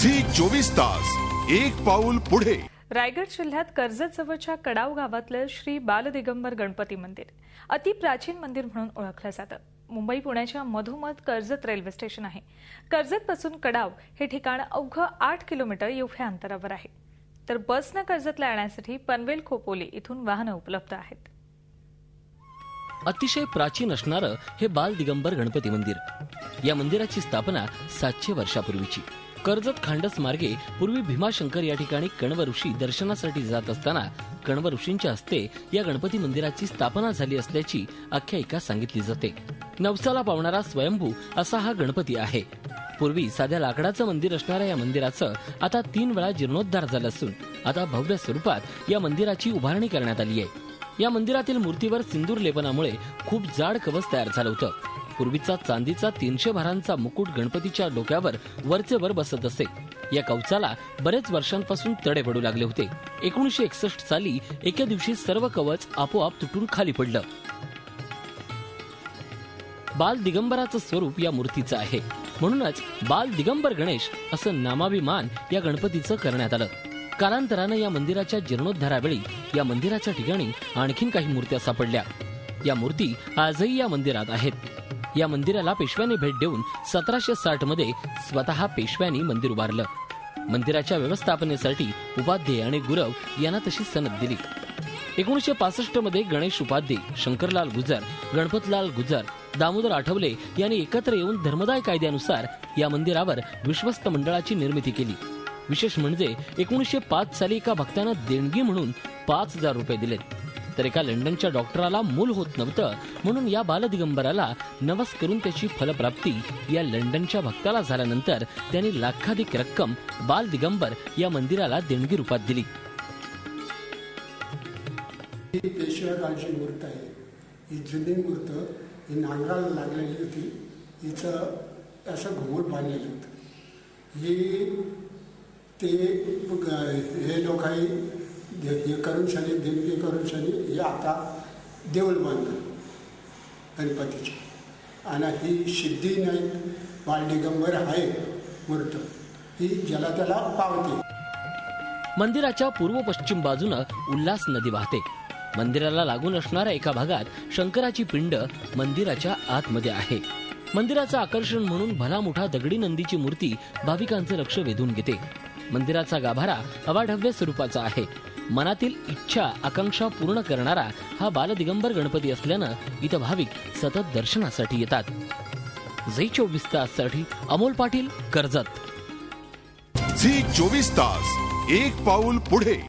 Zee 24 तास एक पाऊल पुढे। रायगड जिल्ह्यात कर्जत जवळच्या कडाव गावातलं श्री बालदिगंबर गणपती मंदिर अति प्राचीन मंदिर म्हणून ओळखलं जातं। मुंबई पुण्याच्या मधोमध कर्जत रेल्वे स्टेशन आहे। कर्जत पासून कडाव हे ठिकाण अवघं 8 किलोमीटर एवढ्या अंतरावर आहे। तर बसनं कर्जतला येण्यासाठी पनवेल खोपोली इथून वाहनं उपलब्ध आहेत। अतिशय प्राचीन असणारं हे बालदिगंबर गणपती मंदिर। या मंदिराची स्थापना 700 वर्षापूर्वीची। कर्जत खांडस मार्गे पूर्वी भीमाशंकर या ठिकाणी कण्व ऋषी दर्शनासाठी जात असताना कण्व ऋषींच्या हस्ते या गणपती मंदिराची स्थापना झाली असल्याची आख्यायिका सांगितली जाते। नवसाला पावणारा स्वयंभू असा हा गणपती आहे। पूर्वी साध्या लाकडाचं मंदिर असणाऱ्या या मंदिराचं आता 3 वेळा जीर्णोद्धार झाला असून आता भव्य स्वरूपात या मंदिराची उभारणी करण्यात आली आहे। या मंदिरातील मूर्तीवर सिंदूर लेपनामुळे खूप जाड कवच तयार झालं होतं। पूर्वीचा चांदीचा 300 भारांचा मुकुट गणपतीच्या डोक्यावर वरचे वर बसत असे। या कवचाला बरेच वर्षांपासून तडे पडू लागले होते। 1961 साली एके दिवशी सर्व कवच आपोआप तुटून खाली पडलं। बाल दिगंबराचं स्वरूप या मूर्तीचं आहे, म्हणूनच बाल दिगंबर गणेश असं नामाभिमान या गणपतीचं करण्यात आलं। कालांतरानं या मंदिराच्या जीर्णोद्धारावेळी या मंदिराच्या ठिकाणी आणखीन काही मूर्त्या सापडल्या। या मूर्ती आजही या मंदिरात आहेत। या मंदिराला पेशव्यांनी भेट देऊन 1760 मध्ये स्वतः पेशव्यांनी मंदिर उभारलं। मंदिराच्या व्यवस्थापनेसाठी उपाध्ये आणि गुरव यांना तशी सनद दिली। 1965 मध्ये गणेश उपाध्ये, शंकरलाल गुजर, गणपतलाल गुजर, दामोदर आठवले यांनी एकत्र येऊन धर्मदाय कायद्यानुसार या मंदिरावर विश्वस्त मंडळाची निर्मिती केली। विशेष म्हणजे 1905 साली एका भक्तानं देणगी म्हणून 5000 रुपये दिलेत। तर एका लंडनच्या डॉक्टराला मूल होत नव्हतं म्हणून या बालदिगंबराला नवस करून त्याची फलप्राप्ती या लंडनच्या भक्ताला झाल्यानंतर त्यांनी लाखाधिक रक्कम बालदिगंबर या मंदिराला देणगी रूपात दिली। ही पेशव्याकाळची मूर्त आहे। ही जुनी मूर्त ही नांगराला लागलेली होती। हिचं असं घुमट बांधलेलं होतं। ही ते हे लोकांनी हे करून शनी देणगी करून शनी हे आता देऊळ बांधलं गणपतीची। आणि ही सिद्धिविनायक बालदिगंबर आहे मूर्त, ही ज्याला त्याला पावते। मंदिराच्या पूर्व पश्चिम बाजूनं उल्हास नदी वाहते। मंदिराला लागून असणाऱ्या एका भागात शंकराची पिंड मंदिराच्या आतमध्ये आहे। मंदिराचं आकर्षण म्हणून भला मोठा दगडी नंदीची मूर्ती भाविकांचं लक्ष वेधून घेते। मंदिराचा गाभारा अवाढव्य स्वरूपाचा आहे। मनातील इच्छा आकांक्षा पूर्ण करणारा हा बालदिगंबर गणपती असल्यानं इथं भाविक सतत दर्शनासाठी येतात। झी 24 ताससाठी अमोल पाटील, कर्जत। झी 24 तास एक पाऊल पुढे।